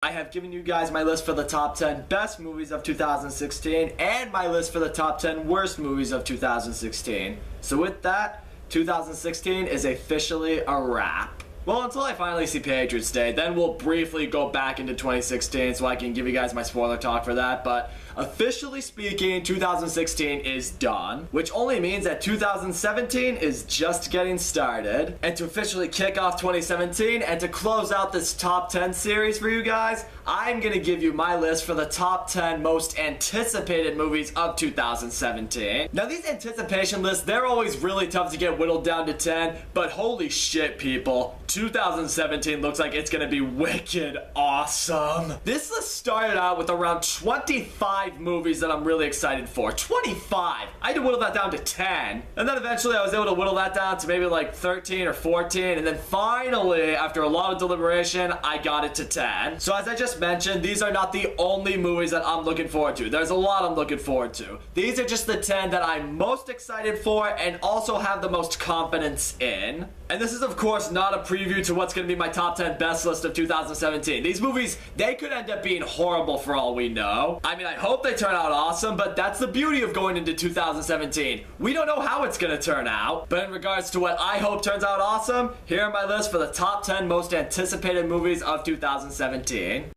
I have given you guys my list for the top 10 best movies of 2016 and my list for the top 10 worst movies of 2016. So with that, 2016 is officially a wrap. Well, until I finally see Patriots Day, then we'll briefly go back into 2016 so I can give you guys my spoiler talk for that, but officially speaking, 2016 is done, which only means that 2017 is just getting started. And to officially kick off 2017 and to close out this top 10 series for you guys, I'm gonna give you my list for the top 10 most anticipated movies of 2017. Now these anticipation lists, they're always really tough to get whittled down to 10, but holy shit people, 2017 looks like it's gonna be wicked awesome. This list started out with around 25 movies that I'm really excited for. 25! I had to whittle that down to 10. And then eventually I was able to whittle that down to maybe like 13 or 14. And then finally, after a lot of deliberation, I got it to 10. So as I just mentioned, these are not the only movies that I'm looking forward to. There's a lot I'm looking forward to. These are just the 10 that I'm most excited for and also have the most confidence in. And this is of course not a preview to what's going to be my top 10 best list of 2017. These movies, they could end up being horrible for all we know. I mean, I hope they turn out awesome, but that's the beauty of going into 2017. We don't know how it's going to turn out. But in regards to what I hope turns out awesome, here are my list for the top 10 most anticipated movies of 2017.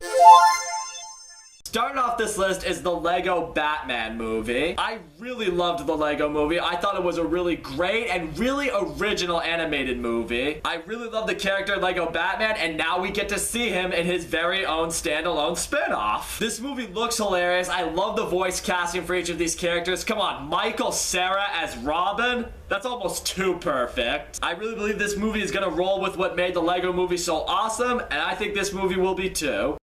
Starting off this list is the Lego Batman movie. I really loved the Lego movie. I thought it was a really great and really original animated movie. I really love the character Lego Batman, and now we get to see him in his very own standalone spin-off. This movie looks hilarious. I love the voice casting for each of these characters. Come on, Michael Cera as Robin? That's almost too perfect. I really believe this movie is gonna roll with what made the Lego movie so awesome, and I think this movie will be too.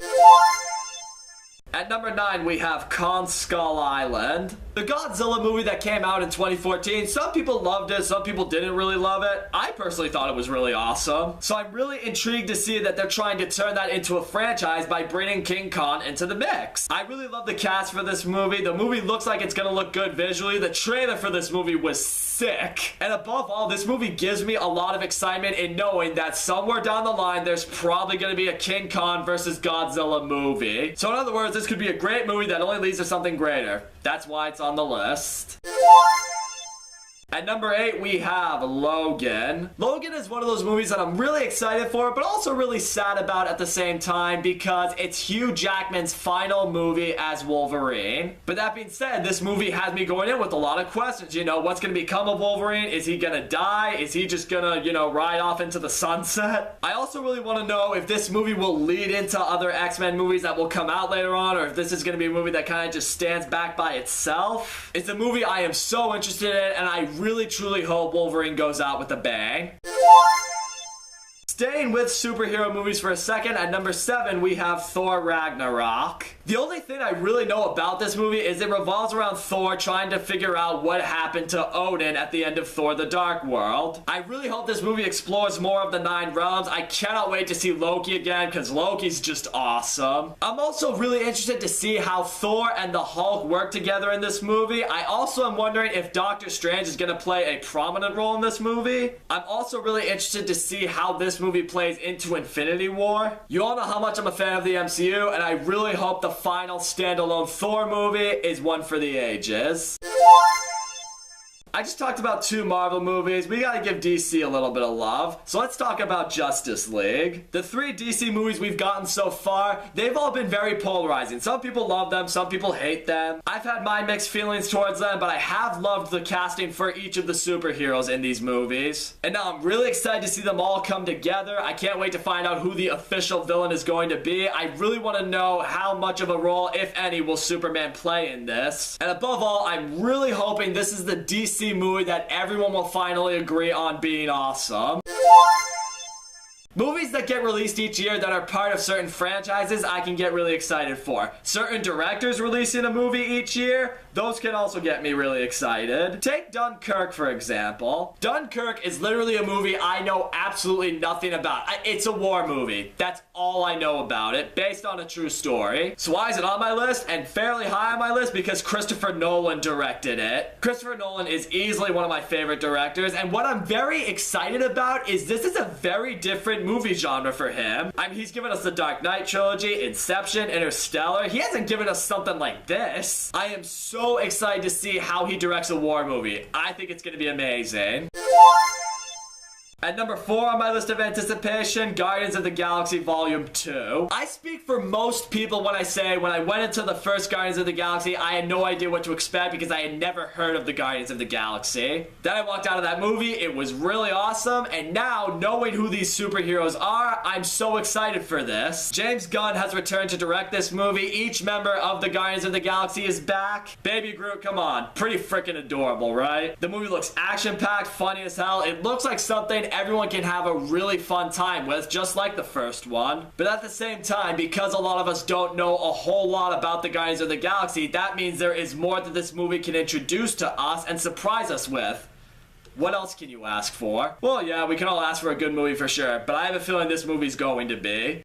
At number 9, we have Kong Skull Island. The Godzilla movie that came out in 2014, some people loved it, some people didn't really love it. I personally thought it was really awesome. So I'm really intrigued to see that they're trying to turn that into a franchise by bringing King Kong into the mix. I really love the cast for this movie. The movie looks like it's gonna look good visually. The trailer for this movie was sick. And above all, this movie gives me a lot of excitement in knowing that somewhere down the line, there's probably gonna be a King Kong versus Godzilla movie. So in other words, this could be a great movie that only leads to something greater. That's why it's on the list. At number 8, we have Logan. Logan is one of those movies that I'm really excited for, but also really sad about at the same time because it's Hugh Jackman's final movie as Wolverine. But that being said, this movie has me going in with a lot of questions. You know, what's going to become of Wolverine? Is he going to die? Is he just going to, ride off into the sunset? I also really want to know if this movie will lead into other X-Men movies that will come out later on, or if this is going to be a movie that kind of just stands back by itself. It's a movie I am so interested in, and I really truly hope Wolverine goes out with a bang. Staying with superhero movies for a second, at number 7 we have Thor Ragnarok. The only thing I really know about this movie is it revolves around Thor trying to figure out what happened to Odin at the end of Thor the Dark World. I really hope this movie explores more of the 9 realms. I cannot wait to see Loki again because Loki's just awesome. I'm also really interested to see how Thor and the Hulk work together in this movie. I also am wondering if Doctor Strange is going to play a prominent role in this movie. I'm also really interested to see how this movie plays into Infinity War. You all know how much I'm a fan of the MCU, and I really hope the final standalone Thor movie is one for the ages. I just talked about 2 Marvel movies. We gotta give DC a little bit of love. So let's talk about Justice League. The 3 DC movies we've gotten so far, they've all been very polarizing. Some people love them, some people hate them. I've had my mixed feelings towards them, but I have loved the casting for each of the superheroes in these movies. And now I'm really excited to see them all come together. I can't wait to find out who the official villain is going to be. I really want to know how much of a role, if any, will Superman play in this. And above all, I'm really hoping this is the DC movie that everyone will finally agree on being awesome. Movies that get released each year that are part of certain franchises, I can get really excited for. Certain directors releasing a movie each year, those can also get me really excited. Take Dunkirk, for example. Dunkirk is literally a movie I know absolutely nothing about. It's a war movie. That's all I know about it, based on a true story. So why is it on my list, and fairly high on my list? Because Christopher Nolan directed it. Christopher Nolan is easily one of my favorite directors, and what I'm very excited about is this is a very different movie genre for him. I mean, he's given us the Dark Knight trilogy, Inception, Interstellar. He hasn't given us something like this. I am so excited to see how he directs a war movie. I think it's going to be amazing. At number 4 on my list of anticipation, Guardians of the Galaxy Volume 2. I speak for most people when I say when I went into the first Guardians of the Galaxy, I had no idea what to expect because I had never heard of the Guardians of the Galaxy. Then I walked out of that movie, it was really awesome, and now, knowing who these superheroes are, I'm so excited for this. James Gunn has returned to direct this movie. Each member of the Guardians of the Galaxy is back. Baby Groot, come on. Pretty freaking adorable, right? The movie looks action-packed, funny as hell. It looks like something everyone can have a really fun time with, just like the first one. But at the same time, because a lot of us don't know a whole lot about the Guardians of the Galaxy, that means there is more that this movie can introduce to us and surprise us with. What else can you ask for? Well, yeah, we can all ask for a good movie for sure, but I have a feeling this movie's going to be.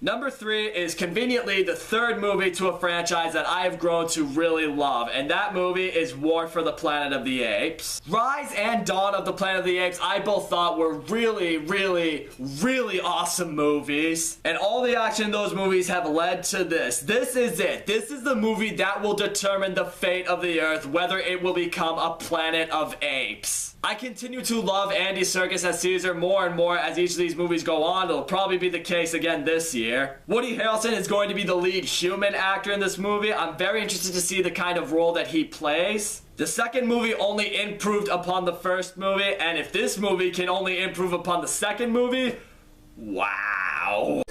Number 3 is conveniently the third movie to a franchise that I have grown to really love, and that movie is War for the Planet of the Apes. Rise and Dawn of the Planet of the Apes I both thought were really, really, really awesome movies, and all the action in those movies have led to this. This is it. This is the movie that will determine the fate of the Earth, whether it will become a planet of apes. I continue to love Andy Serkis as Caesar more and more as each of these movies go on. It'll probably be the case again this year. Woody Harrelson is going to be the lead human actor in this movie. I'm very interested to see the kind of role that he plays. The second movie only improved upon the first movie, and if this movie can only improve upon the second movie, wow.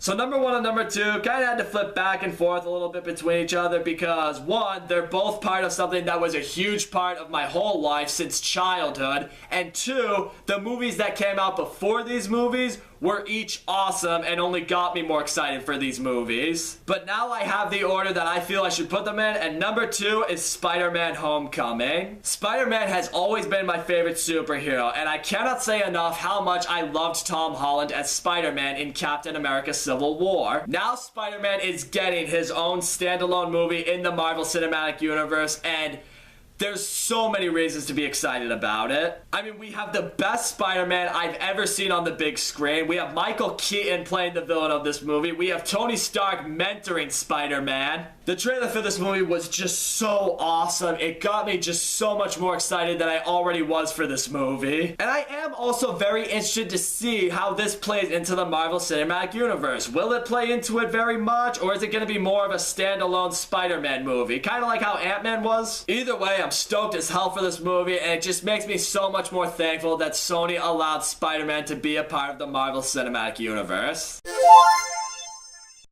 So number 1 and number 2 kind of had to flip back and forth a little bit between each other because 1, they're both part of something that was a huge part of my whole life since childhood, and 2, the movies that came out before these movies were each awesome and only got me more excited for these movies. But now I have the order that I feel I should put them in, and number 2 is SpiderMan Homecoming. Spider-Man has always been my favorite superhero, and I cannot say enough how much I loved Tom Holland as Spider-Man in Captain America Civil War. Now Spider-Man is getting his own standalone movie in the Marvel Cinematic Universe, and there's so many reasons to be excited about it. I mean, we have the best Spider-Man I've ever seen on the big screen. We have Michael Keaton playing the villain of this movie. We have Tony Stark mentoring Spider-Man. The trailer for this movie was just so awesome. It got me just so much more excited than I already was for this movie. And I am also very interested to see how this plays into the Marvel Cinematic Universe. Will it play into it very much, or is it going to be more of a standalone Spider-Man movie? Kind of like how Ant-Man was? Either way, I'm stoked as hell for this movie, and it just makes me so much more thankful that Sony allowed Spider-Man to be a part of the Marvel Cinematic Universe.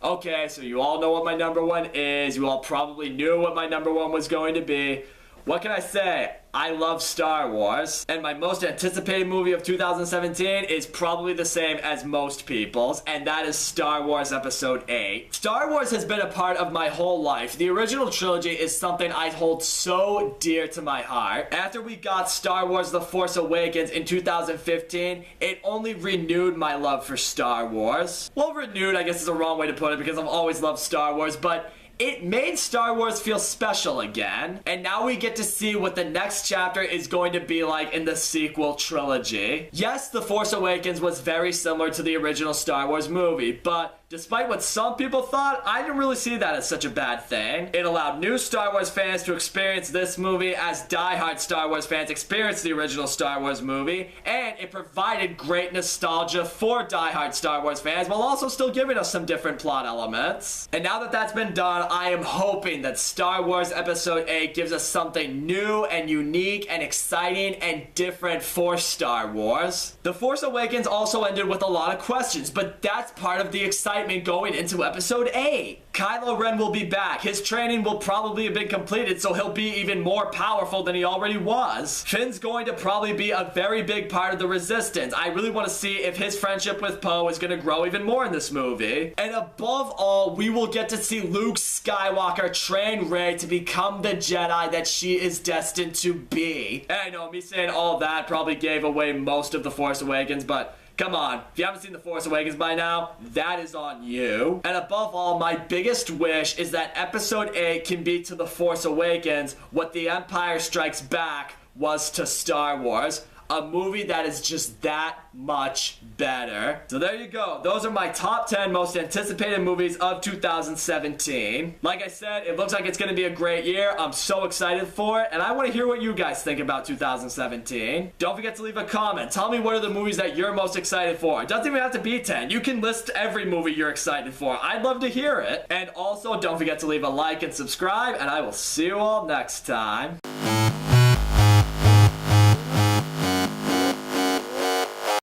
Okay, so you all know what my number 1 is. You all probably knew what my number 1 was going to be. What can I say? I love Star Wars, and my most anticipated movie of 2017 is probably the same as most people's, and that is Star Wars Episode 8. Star Wars has been a part of my whole life. The original trilogy is something I hold so dear to my heart. After we got Star Wars The Force Awakens in 2015, it only renewed my love for Star Wars. Well, renewed I guess is the wrong way to put it because I've always loved Star Wars, but it made Star Wars feel special again, and now we get to see what the next chapter is going to be like in the sequel trilogy. Yes, The Force Awakens was very similar to the original Star Wars movie, but despite what some people thought, I didn't really see that as such a bad thing. It allowed new Star Wars fans to experience this movie as diehard Star Wars fans experienced the original Star Wars movie, and it provided great nostalgia for diehard Star Wars fans while also still giving us some different plot elements. And now that that's been done, I am hoping that Star Wars Episode 8 gives us something new and unique and exciting and different for Star Wars. The Force Awakens also ended with a lot of questions, but that's part of the excitement going into Episode 8. Kylo Ren will be back. His training will probably have been completed, so he'll be even more powerful than he already was. Finn's going to probably be a very big part of the Resistance. I really want to see if his friendship with Poe is going to grow even more in this movie. And above all, we will get to see Luke Skywalker train Rey to become the Jedi that she is destined to be. And I know me saying all that probably gave away most of The Force Awakens, but come on, if you haven't seen The Force Awakens by now, that is on you. And above all, my biggest wish is that Episode 8 can be to The Force Awakens what The Empire Strikes Back was to Star Wars. a movie that is just that much better. So there you go. Those are my top 10 most anticipated movies of 2017. Like I said, it looks like it's going to be a great year. I'm so excited for it, and I want to hear what you guys think about 2017. Don't forget to leave a comment. Tell me what are the movies that you're most excited for. It doesn't even have to be 10. You can list every movie you're excited for. I'd love to hear it. And also, don't forget to leave a like and subscribe, and I will see you all next time.